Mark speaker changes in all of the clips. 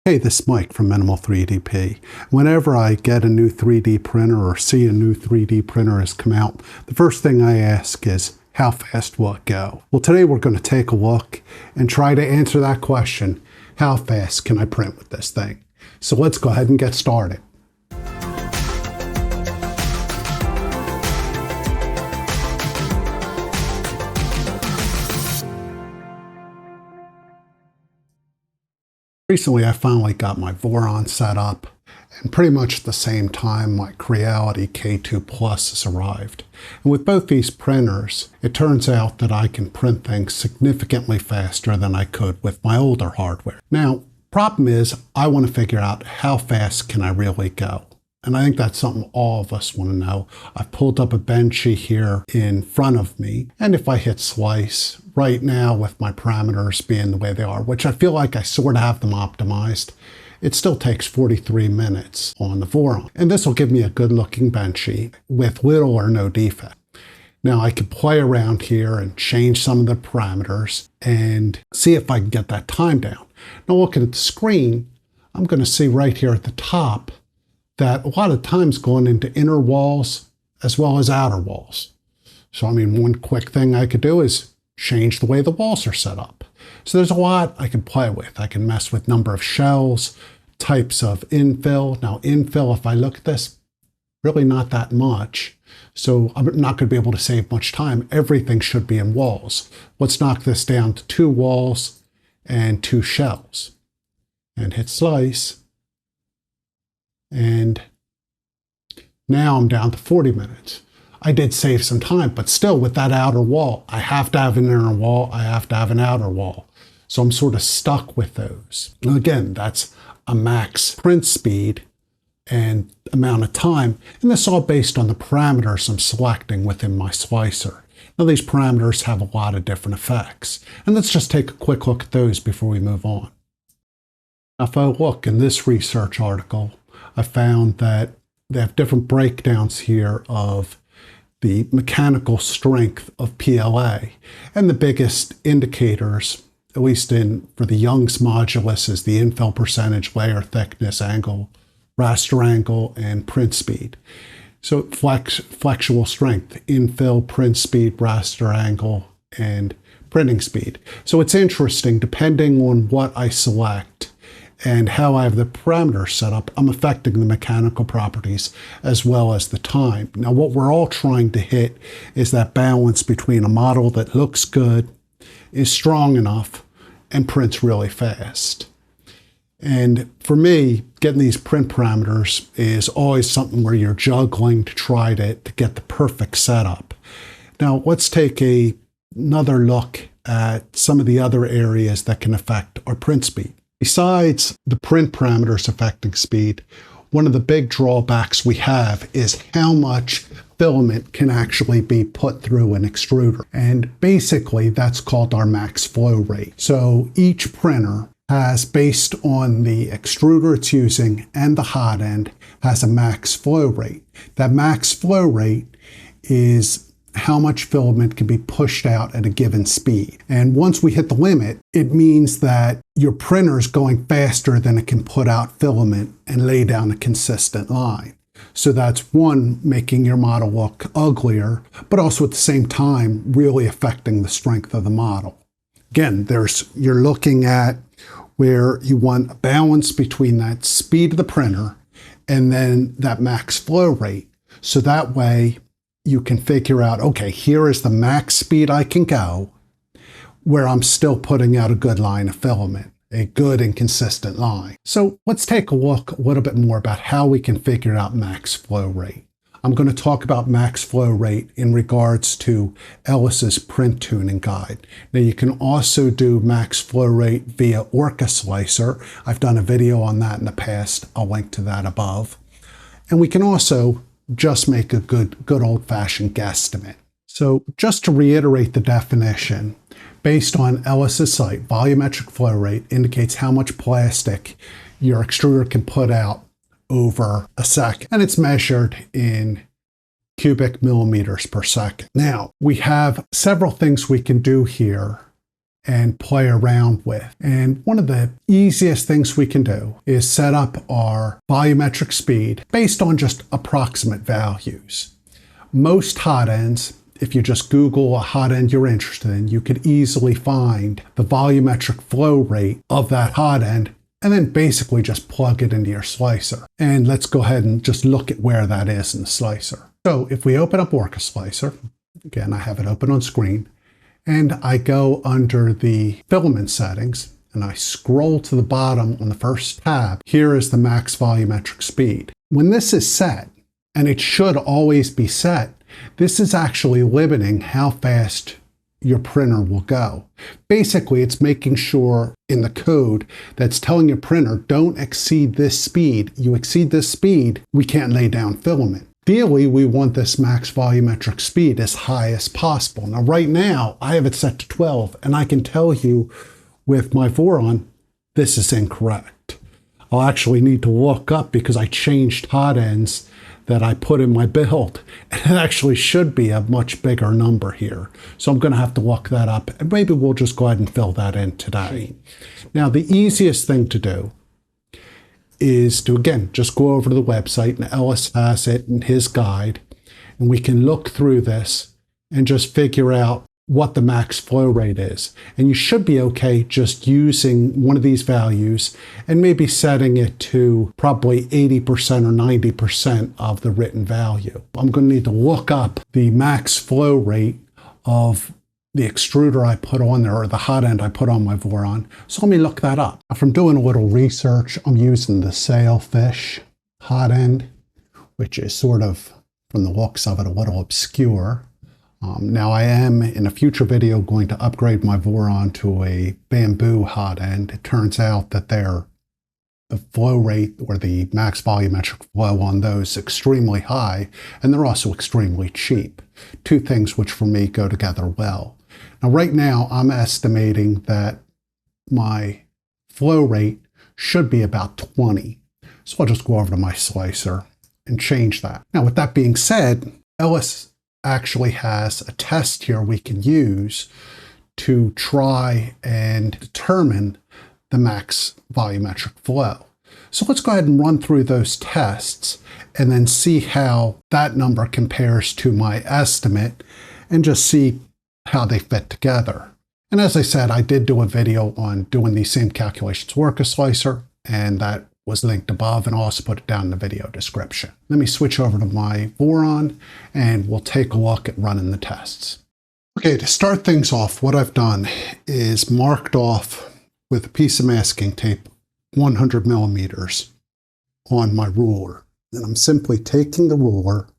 Speaker 1: Hey, this is Mike from Minimal 3DP. Whenever I get a new 3D printer or see a new 3D printer has come out, the first thing I ask is, how fast will it go? Well, today we're going to take a look and try to answer that question. How fast can I print with this thing? So let's go ahead and get started. Recently, I finally got my Voron set up, and pretty much at the same time, my Creality K2 Plus has arrived. And with both these printers, it turns out that I can print things significantly faster than I could with my older hardware. Now, problem is, I want to figure out how fast can I really go. And I think that's something all of us want to know. I've pulled up a Benchy here in front of me, and if I hit slice, right now with my parameters being the way they are, which I feel like I sort of have them optimized, it still takes 43 minutes on the Voron. And this will give me a good looking Benchy with little or no defect. Now I can play around here and change some of the parameters and see if I can get that time down. Now looking at the screen, I'm going to see right here at the top that a lot of time's going into inner walls as well as outer walls. So I mean, one quick thing I could do is change the way the walls are set up. So there's a lot I can play with. I can mess with number of shells, types of infill. Now infill, if I look at this, really not that much. So I'm not going to be able to save much time. Everything should be in walls. Let's knock this down to 2 walls and 2 shells. And hit slice. And now I'm down to 40 minutes. I did save some time, but still with that outer wall, I have to have an inner wall, I have to have an outer wall. So I'm sort of stuck with those. And again, that's a max print speed and amount of time. And this is all based on the parameters I'm selecting within my slicer. Now these parameters have a lot of different effects. And let's just take a quick look at those before we move on. Now, if I look in this research article, I found that they have different breakdowns here of the mechanical strength of PLA. And the biggest indicators, at least for the Young's modulus, is the infill percentage, layer thickness, angle, raster angle, and print speed. So flexual strength, infill, print speed, raster angle, and printing speed. So it's interesting, depending on what I select and how I have the parameters set up, I'm affecting the mechanical properties as well as the time. Now, what we're all trying to hit is that balance between a model that looks good, is strong enough, and prints really fast. And for me, getting these print parameters is always something where you're juggling to try to get the perfect setup. Now, let's take another look at some of the other areas that can affect our print speed. Besides the print parameters affecting speed, one of the big drawbacks we have is how much filament can actually be put through an extruder. And basically that's called our max flow rate. So each printer has, based on the extruder it's using and the hot end, has a max flow rate. That max flow rate is how much filament can be pushed out at a given speed. And once we hit the limit, it means that your printer is going faster than it can put out filament and lay down a consistent line. So that's one, making your model look uglier, but also at the same time, really affecting the strength of the model. Again, you're looking at where you want a balance between that speed of the printer and then that max flow rate. So that way, you can figure out, okay, here is the max speed I can go where I'm still putting out a good line of filament, a good and consistent line. So let's take a look a little bit more about how we can figure out max flow rate. I'm going to talk about max flow rate in regards to Ellis's Print Tuning guide. Now you can also do max flow rate via Orca Slicer. I've done a video on that in the past. I'll link to that above. And we can also just make a good old-fashioned guesstimate. So just to reiterate the definition, based on Ellis's site, volumetric flow rate indicates how much plastic your extruder can put out over a second, and it's measured in cubic millimeters per second. Now, we have several things we can do here and play around with. And one of the easiest things we can do is set up our volumetric speed based on just approximate values. Most hot ends, if you just Google a hot end you're interested in, you could easily find the volumetric flow rate of that hot end and then basically just plug it into your slicer. And let's go ahead and just look at where that is in the slicer. So if we open up Orca Slicer, again, I have it open on screen, and I go under the filament settings and I scroll to the bottom on the first tab. Here is the max volumetric speed. When this is set, and it should always be set, this is actually limiting how fast your printer will go. Basically, it's making sure in the code that's telling your printer, don't exceed this speed. You exceed this speed, we can't lay down filament. Ideally, we want this max volumetric speed as high as possible. Now, right now, I have it set to 12, and I can tell you with my Voron, this is incorrect. I'll actually need to look up because I changed hot ends that I put in my build, and it actually should be a much bigger number here. So I'm gonna have to look that up, and maybe we'll just go ahead and fill that in today. Now, the easiest thing to do is to, again, just go over to the website, and Ellis has it in his guide, and we can look through this and just figure out what the max flow rate is. And you should be okay just using one of these values and maybe setting it to probably 80% or 90% of the written value. I'm going to need to look up the max flow rate of the extruder I put on there, or the hot end I put on my Voron. So let me look that up. From doing a little research, I'm using the Sailfish hot end, which is sort of, from the looks of it, a little obscure. Now I am, in a future video, going to upgrade my Voron to a bamboo hot end. It turns out that the flow rate, or the max volumetric flow on those, is extremely high, and they're also extremely cheap. Two things which for me go together well. Now right now I'm estimating that my flow rate should be about 20. So I'll just go over to my slicer and change that. Now with that being said, Ellis actually has a test here we can use to try and determine the max volumetric flow. So let's go ahead and run through those tests and then see how that number compares to my estimate and just see how they fit together. And as I said, I did do a video on doing these same calculations with Orca Slicer, and that was linked above, and I'll also put it down in the video description. Let me switch over to my Voron and we'll take a look at running the tests. Okay, to start things off, what I've done is marked off with a piece of masking tape 100 millimeters on my ruler. And I'm simply taking the ruler,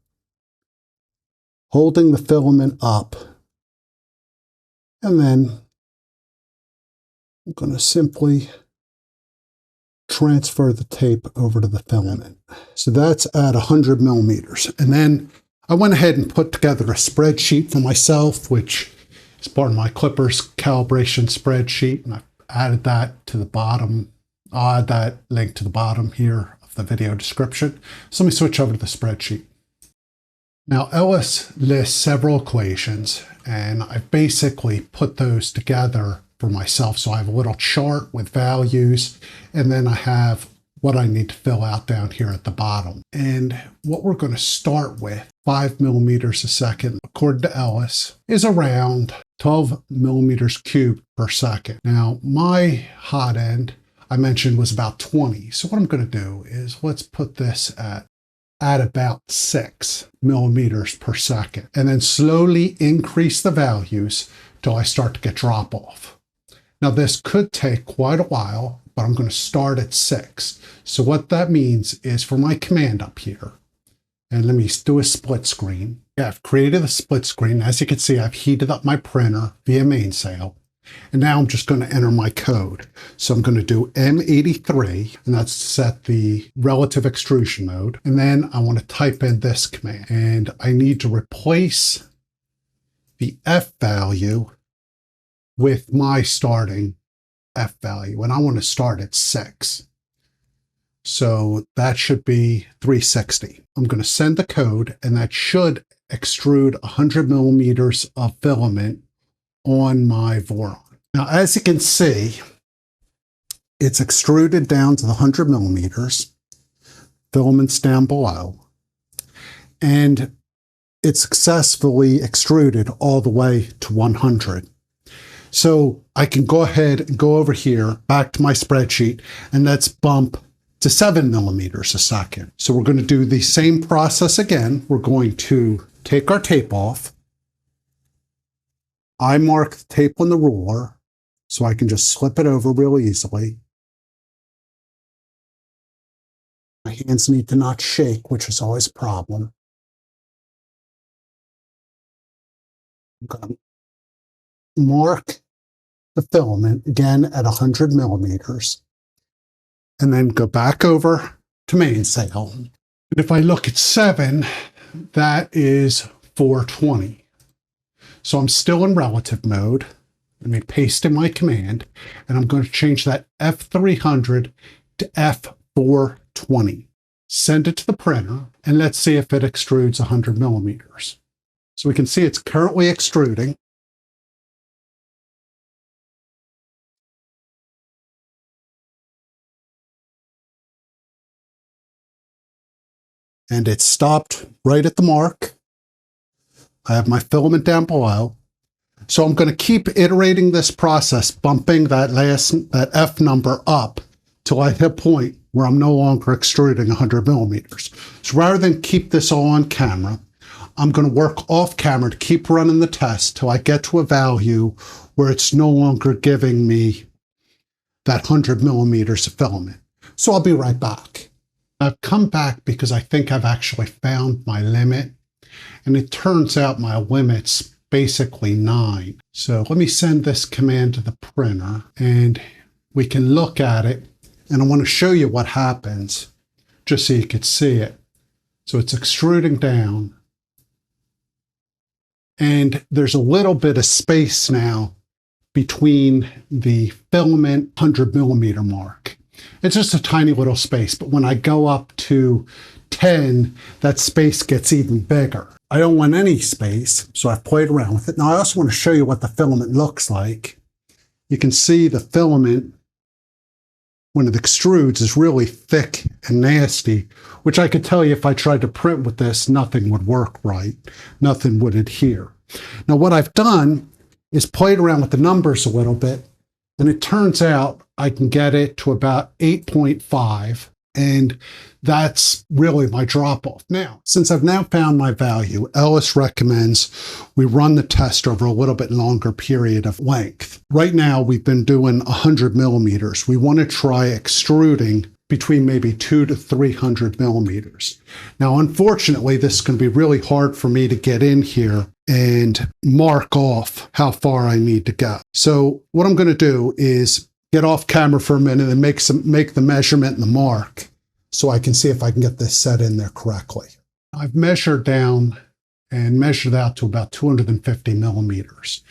Speaker 1: holding the filament up, and then I'm going to simply transfer the tape over to the filament. So that's at 100 millimeters. And then I went ahead and put together a spreadsheet for myself, which is part of my Clippers calibration spreadsheet. And I've added that to the bottom. I'll add that link to the bottom here of the video description. So let me switch over to the spreadsheet. Now Ellis lists several equations, and I've basically put those together for myself. So I have a little chart with values, and then I have what I need to fill out down here at the bottom. And what we're going to start with, 5 millimeters a second, according to Ellis, is around 12 millimeters cubed per second. Now, my hot end, I mentioned, was about 20. So what I'm going to do is let's put this at about 6 millimeters per second, and then slowly increase the values till I start to get drop off. Now this could take quite a while, but I'm going to start at 6. So what that means is for my command up here, and let me do a split screen. Yeah, I've created a split screen. As you can see, I've heated up my printer via mainsail. And now I'm just going to enter my code. So I'm going to do M83, and that's set the relative extrusion mode. And then I want to type in this command. And I need to replace the F value with my starting F value. And I want to start at 6. So that should be 360. I'm going to send the code, and that should extrude 100 millimeters of filament on my Voron. Now, as you can see, it's extruded down to the 100 millimeters, filaments down below, and it successfully extruded all the way to 100. So I can go ahead and go over here, back to my spreadsheet, and let's bump to 7 millimeters a second. So we're going to do the same process again. We're going to take our tape off. I mark the tape on the ruler so I can just slip it over real easily. My hands need to not shake, which is always a problem. I'm going to mark the filament again at 100 millimeters and then go back over to mainsail. And if I look at 7, that is 420. So I'm still in relative mode. Let me paste in my command, and I'm going to change that F300 to F420. Send it to the printer, and let's see if it extrudes 100 millimeters. So we can see it's currently extruding. And it stopped right at the mark. I have my filament down below. So I'm going to keep iterating this process, bumping that F number up till I hit a point where I'm no longer extruding 100 millimeters. So rather than keep this all on camera, I'm going to work off camera to keep running the test till I get to a value where it's no longer giving me that 100 millimeters of filament. So I'll be right back. I've come back because I think I've actually found my limit, and it turns out my limit's basically 9. So let me send this command to the printer and we can look at it, and I want to show you what happens just so you could see it. So it's extruding down, and there's a little bit of space now between the filament 100 millimeter mark. It's just a tiny little space, but when I go up to 10, that space gets even bigger. I don't want any space, so I've played around with it. Now I also want to show you what the filament looks like. You can see the filament, when it extrudes, is really thick and nasty, which I could tell you if I tried to print with this, nothing would work right. Nothing would adhere. Now what I've done is played around with the numbers a little bit, and it turns out I can get it to about 8.5, and that's really my drop-off. Now, since I've now found my value, Ellis recommends we run the test over a little bit longer period of length. Right now, we've been doing 100 millimeters. We want to try extruding between maybe 200 to 300 millimeters. Now, unfortunately, this is going to be really hard for me to get in here and mark off how far I need to go. So what I'm going to do is get off camera for a minute and make the measurement and the mark so I can see if I can get this set in there correctly. I've measured down and measured out to about 250 millimeters.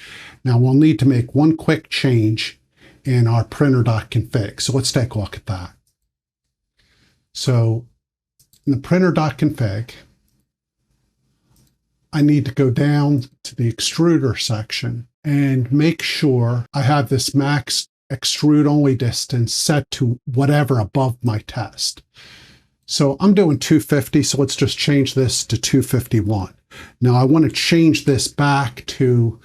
Speaker 1: Now we'll need to make one quick change in our printer.config. So let's take a look at that. So in the printer.config, I need to go down to the extruder section and make sure I have this max extrude only distance set to whatever above my test. So I'm doing 250, so let's just change this to 251. Now I want to change this back to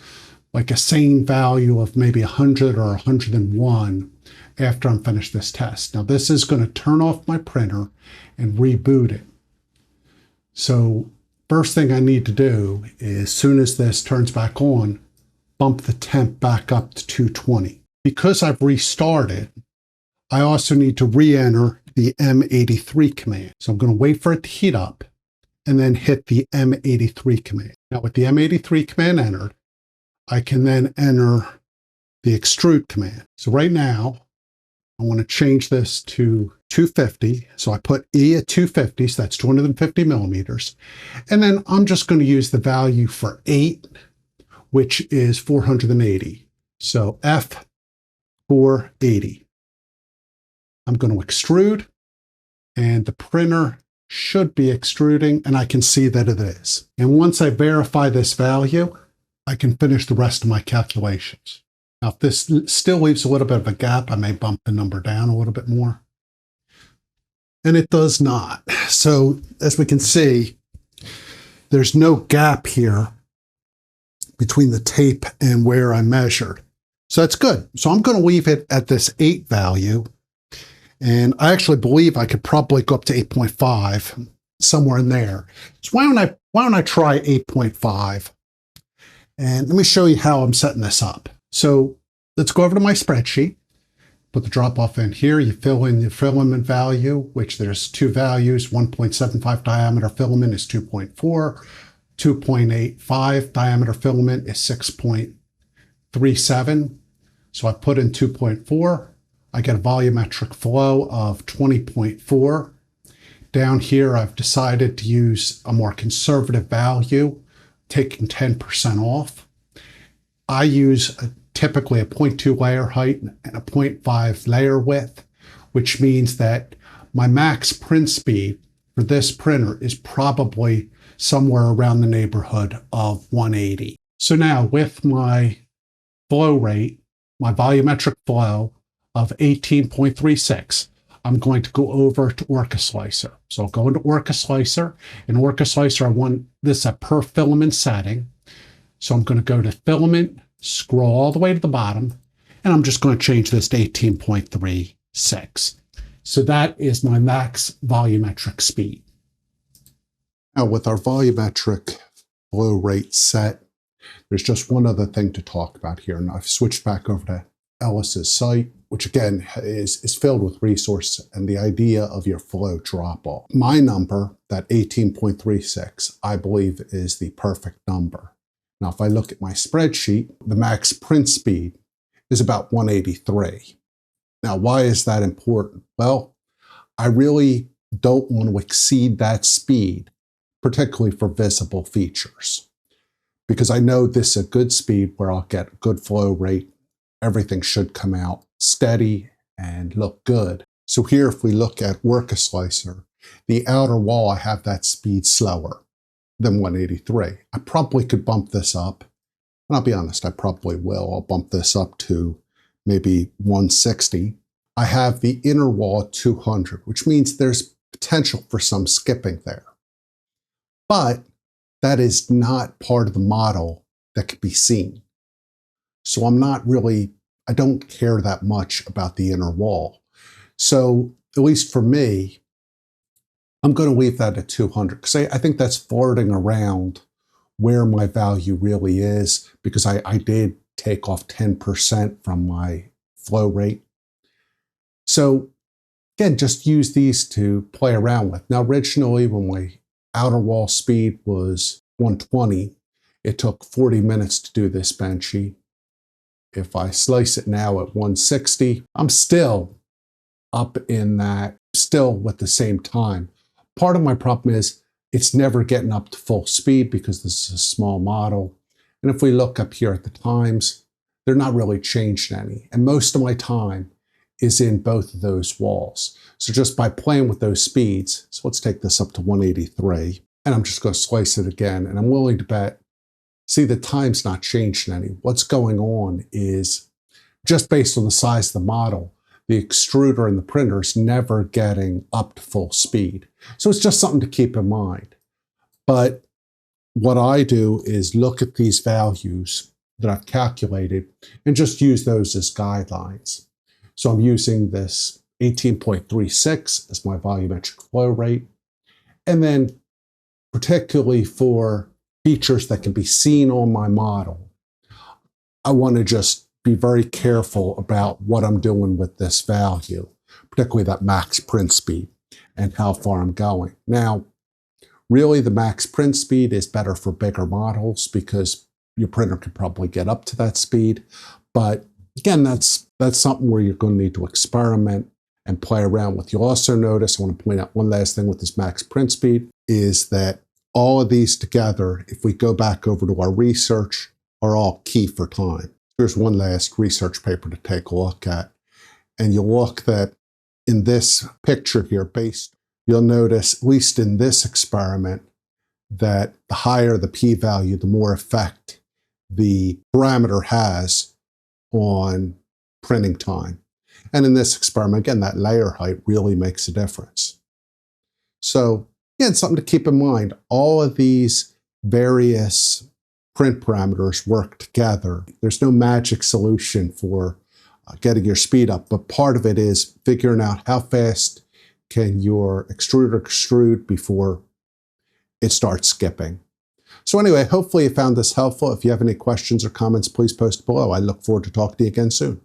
Speaker 1: like a sane value of maybe 100 or 101 after I'm finished this test. Now this is going to turn off my printer and reboot it. So first thing I need to do is, as soon as this turns back on, bump the temp back up to 220. Because I've restarted, I also need to re-enter the M83 command. So I'm going to wait for it to heat up and then hit the M83 command. Now with the M83 command entered, I can then enter the extrude command. So right now, I want to change this to 250. So I put E at 250, so that's 250 millimeters. And then I'm just going to use the value for 8, which is 480. So F480. I'm going to extrude, and the printer should be extruding, and I can see that it is. And once I verify this value, I can finish the rest of my calculations. Now, if this still leaves a little bit of a gap, I may bump the number down a little bit more. And it does not. So as we can see, there's no gap here between the tape and where I measured. So that's good. So I'm going to leave it at this 8 value. And I actually believe I could probably go up to 8.5, somewhere in there. So why don't I try 8.5? And let me show you how I'm setting this up. So let's go over to my spreadsheet. Put the drop off in here. You fill in the filament value, which there's 2 values. 1.75 diameter filament is 2.4. 2.85 diameter filament is 6.37. So I put in 2.4. I get a volumetric flow of 20.4. Down here, I've decided to use a more conservative value, taking 10% off. I use typically a 0.2 layer height and a 0.5 layer width, which means that my max print speed for this printer is probably somewhere around the neighborhood of 180. So now with my flow rate, my volumetric flow of 18.36, I'm going to go over to Orca Slicer. So I'll go into Orca Slicer. In Orca Slicer, I want this at per filament setting. So I'm going to go to filament, scroll all the way to the bottom, and I'm just going to change this to 18.36. So that is my max volumetric speed. Now with our volumetric flow rate set, there's just one other thing to talk about here. And I've switched back over to Ellis's site, which again is filled with resources and the idea of your flow drop off. My number, that 18.36, I believe is the perfect number. Now, if I look at my spreadsheet, the max print speed is about 183. Now, why is that important? Well, I really don't want to exceed that speed, particularly for visible features, because I know this is a good speed where I'll get a good flow rate. Everything should come out steady and look good. So here, if we look at Orca Slicer, the outer wall, I have that speed slower than 183. I probably could bump this up, and I'll be honest, I probably will. I'll bump this up to maybe 160. I have the inner wall at 200, which means there's potential for some skipping there. But that is not part of the model that can be seen. So I don't care that much about the inner wall. So at least for me, I'm going to leave that at 200 because I think that's flirting around where my value really is, because I did take off 10% from my flow rate. So again, just use these to play around with. Now, originally when my outer wall speed was 120, it took 40 minutes to do this benchy. If I slice it now at 160, I'm still up in that, still with the same time. Part of my problem is it's never getting up to full speed because this is a small model. And if we look up here at the times, they're not really changed any. And most of my time is in both of those walls. So just by playing with those speeds, so let's take this up to 183, and I'm just going to slice it again. And I'm willing to bet, see, the time's not changed any. What's going on is just based on the size of the model, the extruder and the printer is never getting up to full speed. So it's just something to keep in mind. But what I do is look at these values that I've calculated and just use those as guidelines. So I'm using this 18.36 as my volumetric flow rate. And then particularly for features that can be seen on my model, I want to just be very careful about what I'm doing with this value, particularly that max print speed and how far I'm going. Now, really the max print speed is better for bigger models because your printer could probably get up to that speed. But again, that's something where you're going to need to experiment and play around with. You'll also notice, I want to point out one last thing with this max print speed, is that all of these together, if we go back over to our research, are all key for time. Here's one last research paper to take a look at. And you'll look that in this picture here, you'll notice, at least in this experiment, that the higher the p-value, the more effect the parameter has on printing time. And in this experiment, again, that layer height really makes a difference. So again, something to keep in mind. All of these various print parameters work together. There's no magic solution for getting your speed up, but part of it is figuring out how fast can your extruder extrude before it starts skipping. So anyway, hopefully you found this helpful. If you have any questions or comments, please post below. I look forward to talking to you again soon.